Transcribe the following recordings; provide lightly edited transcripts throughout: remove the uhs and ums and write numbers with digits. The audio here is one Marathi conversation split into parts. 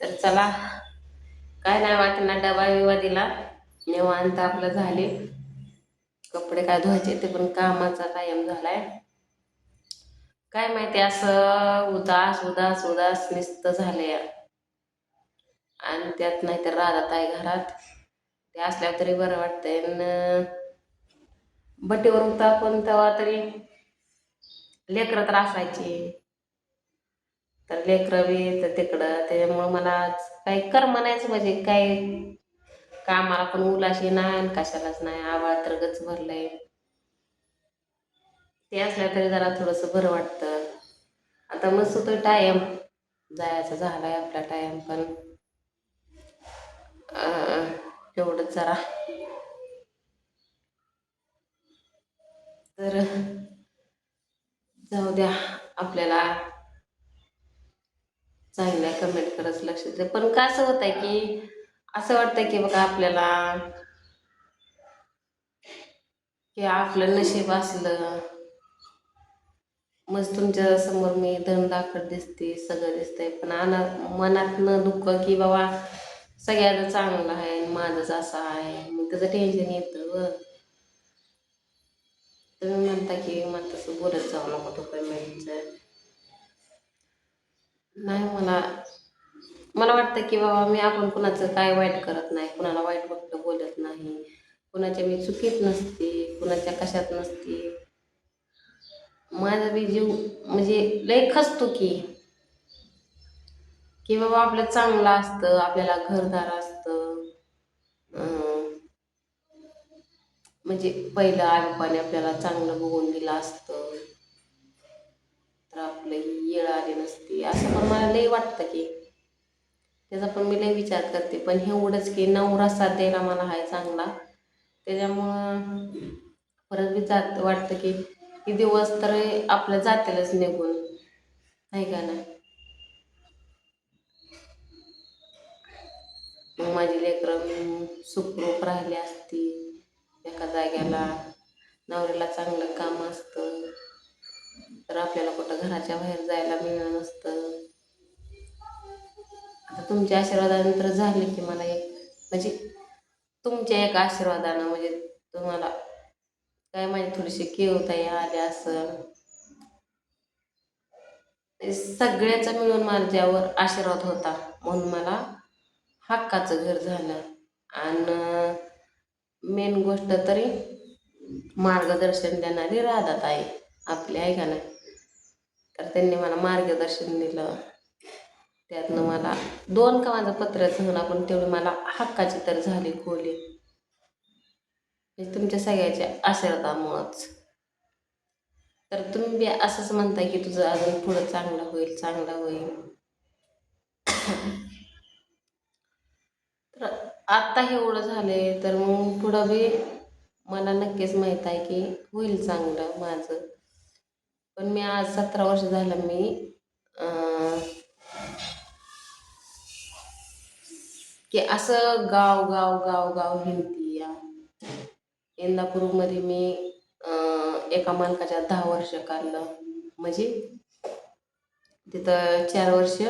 तर चला, काय नाही वाटणार, डबा बिबा दिला, निवांत आपलं झाले. कपडे काय धुवायचे ते पण कामाचा टाइम झालाय. काय माहिती असं उदास उदास उदास नुसतं झालंय. आणि त्यात नाहीतर राहत आहे घरात, ते असल्यावर तरी बरं वाटतंय. बट्टीवर होता पण तेव्हा तरी लेकरं तर असायची, तर लेकरं बी तर तिकडं, त्याच्यामुळं मला आज काही कर म्हणायचं म्हणजे काय कामाला पण उलाशी नाही आणि कशालाच नाही. आवाळ तर गच भरलंय. ते असल्या तरी जरा थोडंसं बरं वाटतं. आता मस्त तो टाइम जायचा झालाय आपला टाइम, पण एवढंच जरा. तर जाऊ द्या, आपल्याला चांगल्या कमेंट करत लक्ष दे. पण का असं होत आहे की असं वाटतंय की बघा आपल्याला की आपलं नशीब असलं मस्त तुमच्या समोर मी धनदाखड दिसते, सगळं दिसतंय, पण मनात न दुःख की बाबा सगळ्याचं चांगलं आहे, माझंच असं आहे, मग त्याचं टेन्शन येतं. तुम्ही म्हणता की मग तसं बोलत जाऊ नको तो पेमेंटचं. नाही, मला वाटतं की बाबा मी आपण कुणाचं काय वाईट करत नाही, कुणाला वाईट वक्त बोलत नाही, कुणाच्या मी चुकीत नसते, कुणाच्या कशात नसते. माझा बी जीव म्हणजे लय खचतो की बाबा आपलं चांगलं असतं, आपल्याला घरदार असतं. म्हणजे पहिलं आईबापाने आपल्याला चांगलं बघून दिलं असतं, तर आपलं ही येळ आली नसती, असं पण मला लय वाटतं की त्याचा पण मी लय विचार करते. पण हे एवढंच की नवरा साथ द्यायला मला हाय चांगला, त्याच्यामुळं परत बी वाटतं की ही दिवस तर आपलं जातीलच निघून, नाही का ना. मग माझी लेकरं सुखरूप राहिली असती एका जाग्याला, नवऱ्याला चांगलं काम असतं, तर आपल्याला कुठं घराच्या बाहेर जायला मिळलं नसतं. आता तुमच्या आशीर्वादानंतर झाले की मला एक म्हणजे तुमच्या एक आशीर्वादानं म्हणजे तुम्हाला काय माझी थोडीशी केवताई आली असं, सगळ्याचा मिळून माझ्यावर आशीर्वाद होता म्हणून मला हक्काचं घर झालं. आणि मेन गोष्ट तरी मार्गदर्शन देणारी राधात आहे आपली, आहे का नाही. तर त्यांनी मला मार्गदर्शन दिलं, त्यातनं मला दोन का माझं पत्राचं होणार पण तेवढी मला हक्काची तर झाली खोली, म्हणजे तुमच्या सगळ्याच्या आशीर्वादामुळंच. तर तुम्ही बी असंच म्हणताय की तुझं अजून पुढं चांगलं होईल, चांगलं होईल. तर आत्ता हे एवढं झाले तर मग पुढं बी मला नक्कीच माहीत आहे की होईल चांगलं माझं. पण मी आज 17 वर्ष झालं मी अं, की असं गाव गाव गाव गाव हिंडती या. इंदापूरमध्ये मी एका मालकाच्या 10 वर्ष काढलं, म्हणजे तिथं 4 वर्ष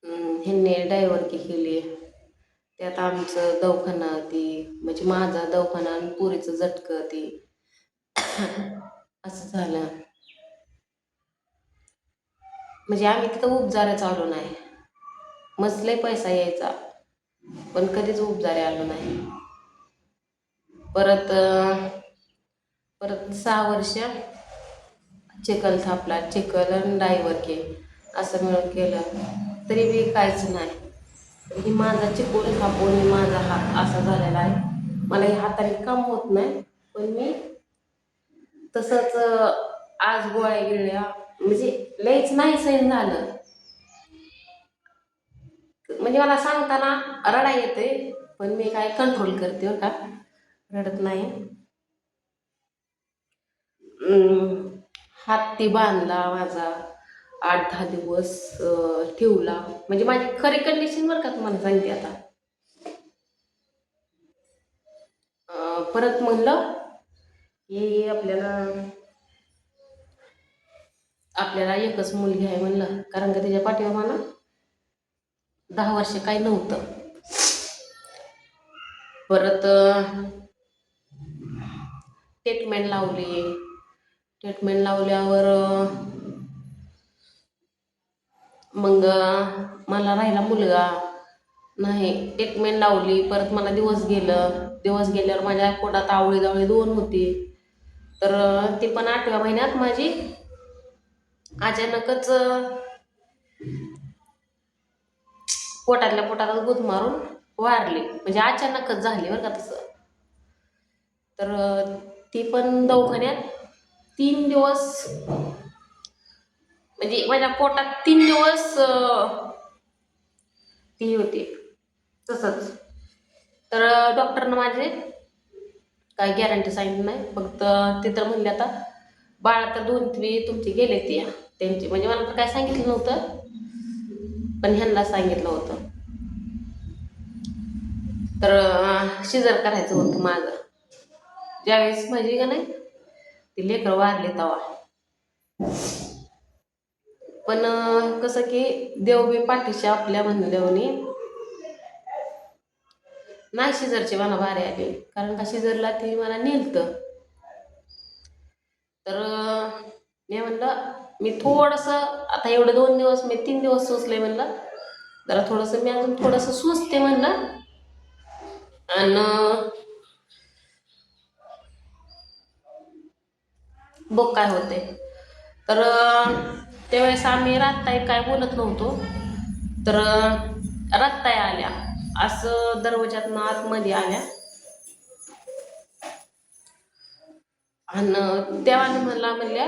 ह्यांनी ड्रायव्हरकी केली. त्यात आमचं दवाखाना ती म्हणजे माझा दवाखाना आणि पुरीचं झटकं ती असं झालं. म्हणजे आम्ही तिथं उपजायला चालू नाही, मसले पैसा यायचा पण कधीच उपजारे आलो नाही. परत परत 6 वर्ष चिखल थापला, चिखल आणि ड्रायव्हर के असं मिळून केलं तरी बी काहीच नाही. ही माझा चिकून थापून माझा हात असा झालेला आहे. मला हे हाताने काम होत नाही, पण मी तसंच आज गोळ्या गिळल्या म्हणजे लयच नाही सैन झालं. म्हणजे मला सांगताना रडा येते, पण मी काय कंट्रोल करते बरं का, रडत नाही. हात ती बांधला माझा, 8-10 दिवस ठेवला, म्हणजे माझी खरी कंडिशन बरं का तुम्हाला सांगते आता. परत म्हणलं की आपल्याला आपल्याला एकच मुलगी आहे म्हणलं, कारण का तिच्या पाठीवर मला 10 वर्ष काही नव्हतं. परत ट्रीटमेंट लावली. ट्रीटमेंट लावल्यावर मग मला राहिला मुलगा नाही. ट्रीटमेंट लावली, परत मला दिवस गेलं. दिवस गेल्यावर माझ्या पोटात आवळी जावळी 2 होती. तर ती पण 8व्या महिन्यात माझी अचानकच पोटातल्या पोटातच गुद मारून वारली. म्हणजे अचानकच झाली बरं का तसं. तर ती पण दवाखान्यात 3 दिवस, म्हणजे माझ्या पोटात 3 दिवस ती होती तसंच. तर डॉक्टरनं माझे काही गॅरंटी सांगितली नाही. फक्त ते तर म्हणले आता बाळा तर 2 तुमची गेले ती त्यांची, म्हणजे मला तर काय सांगितलं नव्हतं, पण ह्यांना सांगितलं होतं. तर शिजर करायचं होतं माझं. ज्यावेळेस माझी का नाही ती लेकरं वारले तेव्हा. पण कसं की देव बी पाठीशी आपल्या म्हणल्याने नाही शिजरची मला भारी आली, कारण का शिजरला ती मला नेलतं. तर मी म्हणलं मी थोडंसं आता एवढं 2 दिवस मी 3 दिवस सोचले म्हणलं, जरा थोडंसं मी अजून थोडंसं सोचते म्हणलं. आणि बघ काय होते. तर त्यावेळेस आम्ही रातताई काय बोलत नव्हतो. तर रातताई आल्या, असं दरवाजातनं आतमध्ये आल्या आणि देवाने मला म्हणल्या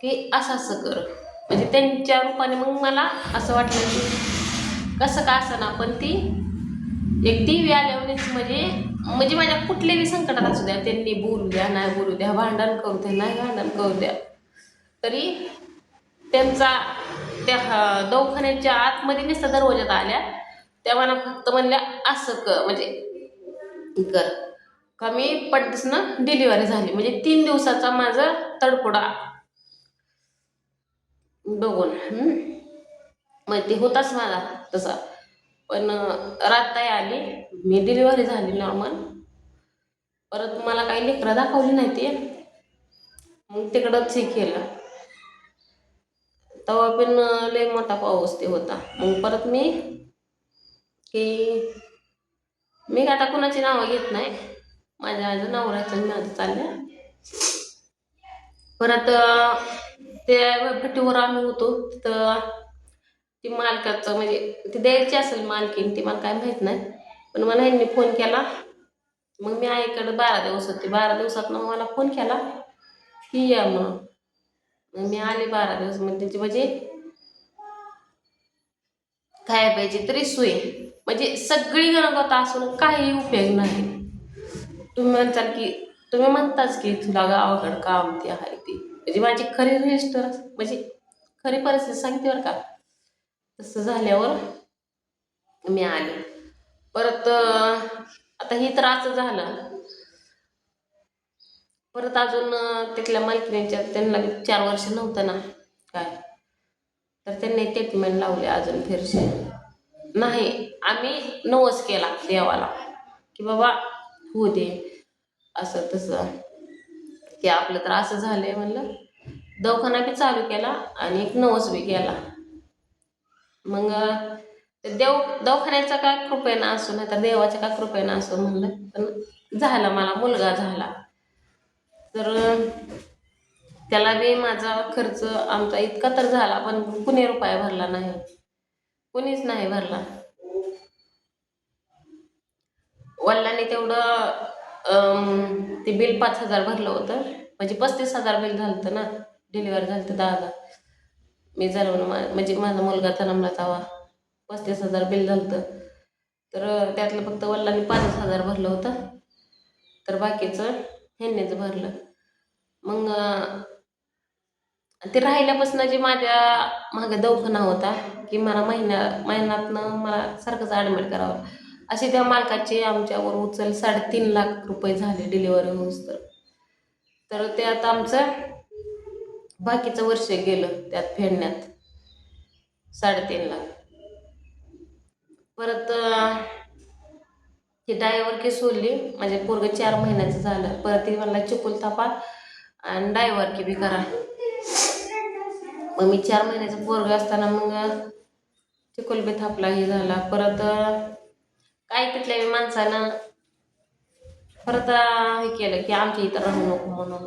की असं असं कर. म्हणजे त्यांच्या रूपाने मग मला असं वाटलं की कसं का असं ना, पण ती एक देवी आल्यावरच म्हणजे म्हणजे माझ्या कुठल्याही संकटात असू द्या, त्यांनी बोलू द्या नाही बोलू द्या, भांडण करू द्या नाही भांडण करू द्या, तरी त्यांचा त्या दवाखान्याच्या आतमध्ये नुसतं दरवाजात आल्या तेव्हा ना फक्त म्हणल्या असं कर, म्हणजे कर का. मी पटदिसनं डिलिव्हरी झाली. म्हणजे 3 दिवसाचा माझा तडफोडा बघून मग ते होताच माझा तसा. पण रातताई आली, मी डिलिव्हरी झाली नॉर्मल. परत मला काही लेकरं दाखवली नाही ते, मग तिकडंच हे केलं. तेव्हा पण लय मोठा पाऊस ते होता. मग परत की मी आता कुणाची नावं घेत नाही, माझ्या नवऱ्याचं माझं चाललं. परत त्या भट्टीवर आम्ही होतो तर ती मालकाचं म्हणजे ती द्यायची असेल मालकीन, ती मला काय माहीत नाही. पण मला ह्यांनी फोन केला. मग मी आईकडे 12 दिवस होते. 12 दिवसात मला फोन केला की या म्हणून. मग मी आले 12 दिवस. मग त्याची म्हणजे खाया पाहिजे तरी सोय, म्हणजे सगळी गणगत असून काही उपयोग नाही. तुम्ही म्हणताल की तुम्ही म्हणताच की तुला गावाकडं काम ते आहे ती, म्हणजे माझी खरी रजिस्टर म्हणजे खरी परिस्थिती सांगते बरं का. तसं झाल्यावर मी आले. परत आता ही तर असं झालं. परत अजून तिथल्या मालकीणीच्या त्यांना 4 वर्ष नव्हतं ना काय, तर त्यांनी ट्रीटमेंट लावले अजून फिरसे नाही. आम्ही नवस केला देवाला की बाबा होऊ दे असं तसं, की आपलं तर असं झालंय म्हणलं. दवाखाना बी चालू केला आणि एक नवस बी केला. मग दवाखान्याचा काय कृपेनं असो नाही तर देवाच्या काय कृपेनं असो म्हणलं, पण झाला मला मुलगा झाला. तर त्याला बी माझा खर्च आमचा इतका तर झाला, पण कुणी रुपया भरला नाही, कुणीच नाही भरला. वडिलांनी तेवढं ते बिल 5,000 भरलं होतं. म्हणजे 35,000 बिल झालं होतं ना. डिलिव्हरी झाली तर 10,000. मी जन्मलं म्हणजे माझा मुलगा जन्मला तेव्हा 35,000 बिल झालं होतं. तर त्यातलं फक्त वडिलांनी 5,000 भरलं होतं. तर बाकीचं ह्यांनीच भरलं. मग ते राहिल्यापासून जे माझ्या मागे दवाखाना होता की मला महिन्यातनं मला सारखंच ॲडमिट करावं, असे त्या मालकाचे आमच्यावर उचल 3.5 लाख रुपये झाले डिलिव्हरी होऊस तर. तर ते आता आमचं बाकीचं वर्ष गेलं त्यात फेडण्यात, 3.5 लाख. परत ती डायव्हर की सोडली, म्हणजे पोरग 4 महिन्याचं झालं. परत ती मला चिकुल थापा आणि डायव्हर की बी करा. मग मी 4 महिन्याचं पोरग असताना मग चिकुल बी थापला, हे झाला. परत काय तिथल्या बी माणसानं परत हे केलं की आमच्या इथं राहू नको म्हणून.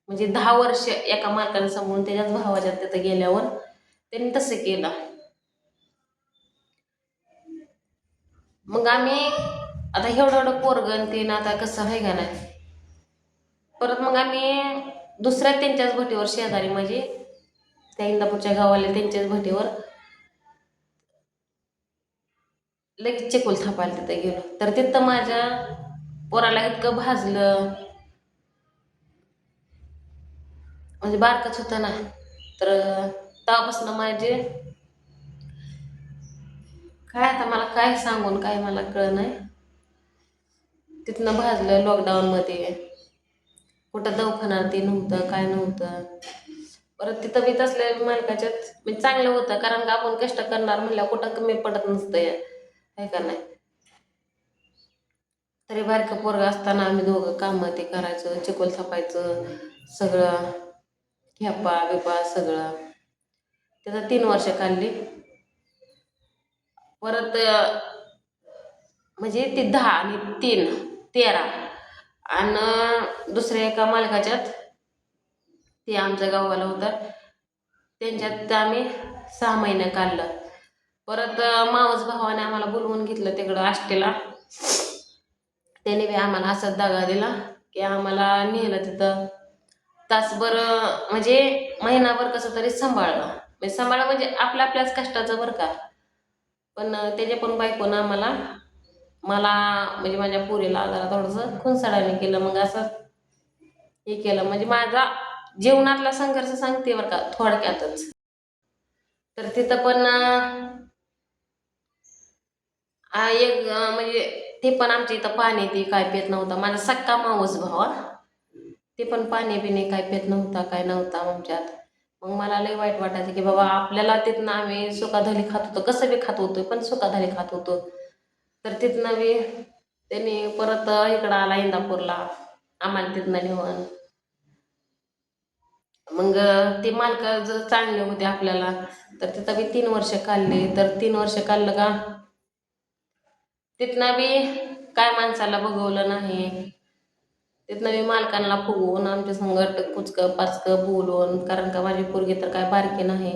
म्हणजे 10 वर्ष एका मालकानं सांभाळून त्याच्याच भावाच्या तिथं गेल्यावर त्यांनी तसं केलं. मग आम्ही आता एवढं पोरगण ते ना, आता कसं आहे का नाही. परत मग आम्ही दुसऱ्या त्यांच्याच भटीवर, शेजारी म्हणजे त्या इंदापूरच्या गावाला त्यांच्याच भटीवर लगेच चिकोल थापायला तिथं गेलो. तर तिथं माझ्या पोराला इतकं भाजलं, म्हणजे बारकच होतं ना. तर तेव्हापासून माझे काय, आता मला काय सांगून काय मला कळ नाही. तिथनं भाजलं लॉकडाऊनमध्ये, कुठं दवाखाना ते नव्हतं, काय नव्हतं. परत तिथं बी तसल्या मालकाच्यात म्हणजे चांगलं होतं, कारण का आपण कष्ट करणार म्हणल्यावर कुठं कमी पडत नसतं आहे का नाही. तरी बारकं पोरगं असताना आम्ही दोघं कामं ते करायचं, चिकोल थापायचं, सगळं खेपा बिपा सगळं. त्याचं 3 वर्ष काढली. परत म्हणजे ती 10 आणि 3 13, आणि दुसऱ्या एका मालकाच्यात, ते आमच्या गावाला होतं, त्यांच्यात आम्ही 6 महिने काढलं. परत मावस भावाने आम्हाला बोलवून घेतलं तिकडं आष्टीला. त्याने बी आम्हाला असाच दगा दिला की आम्हाला नेलं तिथं तासभर, म्हणजे महिनाभर कसं तरी सांभाळलं. म्हणजे सांभाळलं म्हणजे आपल्याच कष्टाचं बरं का. पण त्याच्या पण बायकोनं आम्हाला, मला म्हणजे माझ्या पोरीला जरा थोडंसं खुनसाडाने केलं. मग असं हे केलं, म्हणजे माझा जीवनातला संघर्ष सांगते बरं का थोडक्यातच. तर तिथं पण एक म्हणजे ते पण आमच्या इथं पाणी ती काय पेत नव्हता. माझा सक्का मावस भावा, ते पण पाणी बिणी काय पेत नव्हता, काय नव्हता आमच्यात. मग मला लय वाईट वाटायचं की बाबा आपल्याला तिथनं आम्ही सुखाधाली खात होतो, कसं बी खात होतो पण सुखाधाली खात होतो. तर तिथनं बी त्यांनी परत इकडं आला इंदापूरला आम्हाला तिथनं नेऊन. मग ते मालक जर चांगले होते आपल्याला, तर तिथं बी 3 वर्ष काढले. तर 3 वर्ष काढलं का तिथनं बी काय माणसाला बघवलं नाही. तिथनं मी मालकांना फुगवून आमच्या संगट कुचकं पाचकं बोलून, कारण का माझी पोरगी तर काय बारकी नाही.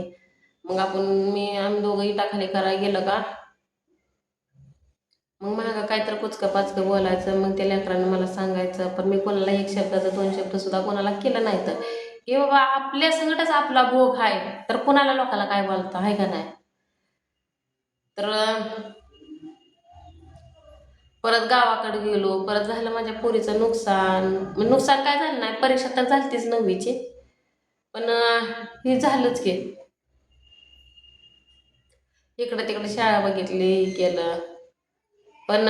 मग आम्ही दोघं इटाखाली करायला गेलं का मग मागं काय तर कुचकं पाचकं बोलायचं. मग त्या लेकरांनी मला सांगायचं, पण मी कोणाला 1 शब्दाचं 2 शब्द सुद्धा कोणाला केलं नाही. तर की बाबा आपल्या संगटच आपला भोग आहे, तर कोणाला लोकाला काय बोलता आहे का नाही. तर परत गावाकडे गेलो. परत झालं माझ्या पोरीचं नुकसान. नुकसान काय झालं नाही, परीक्षा तर झालतीच 9वीची, पण हे झालंच की इकडं तिकडे शाळा बघितली, केलं. पण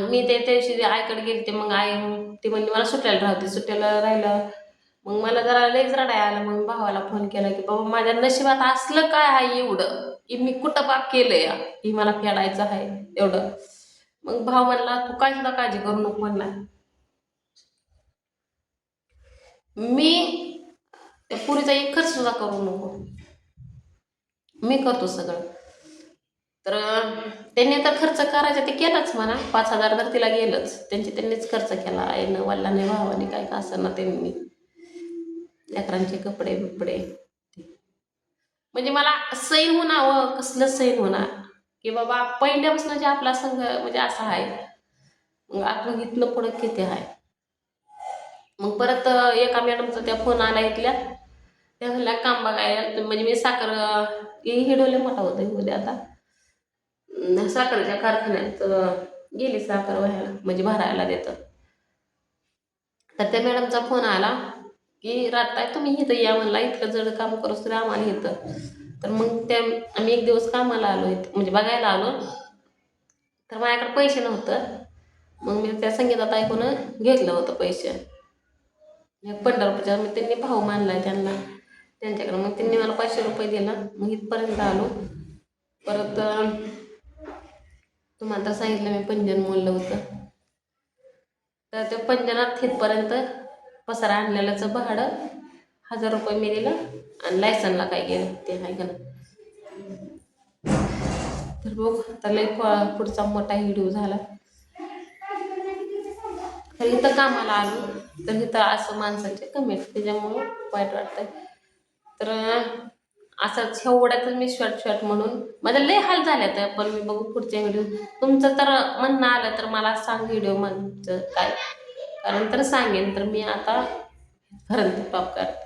मी त्या दिवशी आईकडे गेलते. मग आई ती म्हणली मला सुट्ट्याला राहते. सुट्ट्याला राहिलं मग मला जरा लईच रडायला आलं. मग भावाला फोन केला की बाबा माझ्या नशिबात असलं काय आहे एवढं की मी कुठं पाप केलंय की मला फेडायचं आहे एवढं. मग भाव म्हणला तू काय सुद्धा काळजी करू नको म्हणला, मी त्या पुरीचा एक खर्च सुद्धा करू नको, मी करतो सगळं. तर त्यांनी तर खर्च करायचा ते केलाच म्हणा. 5,000 तर तिला गेलंच, त्यांनीच खर्च केला. आईनं वडिलांनी भावाने काय का असं त्यांनी लेकरांचे कपडे बिपडे. म्हणजे मला सैन होणार, कसलं सैन होणार की बाबा पहिल्यापासून जे आपला संघ म्हणजे असा आहे. मग आपण इथनं पुढं किती आहे. मग परत एका मॅडमचा त्या फोन आला इथल्या, त्या म्हणल्या काम बघायला. म्हणजे मी साखर हिडोले मोठा होतं उद्या आता साखरेच्या कारखान्यात गेली साखर व्हायला, म्हणजे भरायला देतं. तर त्या मॅडमचा फोन आला की रात तुम्ही इथं या म्हणला, इतकं जड काम करूच तरी आम्हाला येतं. तर मग आम्ही एक दिवस कामाला आलो इथं, म्हणजे बघायला आलो. तर माझ्याकडे पैसे नव्हतं. मग मी त्या संगीतात ऐकून घेतलं होतं पैसे पंढरपूरच्या. मग त्यांनी भाव मानलाय त्यांना त्यांच्याकडे. मग त्यांनी मला 500 रुपये दिला. मग इथपर्यंत आलो. परत तुम्हाला तर सांगितलं मी पंजन मोडलं होतं. तर त्या पंजनात इथपर्यंत पसारा आणलेल्याचं भाडं 1000 रुपये मी दिलं आणि लायसनला काय गेलं ते आहे का ना. तर बघ आता लई पुढचा मोठा व्हिडिओ झाला. तर इथं कामाला आलो तर इथं असं माणसाचे कमेंट त्याच्यामुळं वाईट वाटतंय. तर असंच एवढ्यातच मी शॉर्ट म्हणून माझं लय हाल झाले. तर पण मी बघू पुढच्या व्हिडिओ. तुमचं तर म्हणणं आलं तर मला सांग व्हिडिओ म्हणजे काय, कारण तर सांगेन. तर मी आता पर्यंत टॉप करते.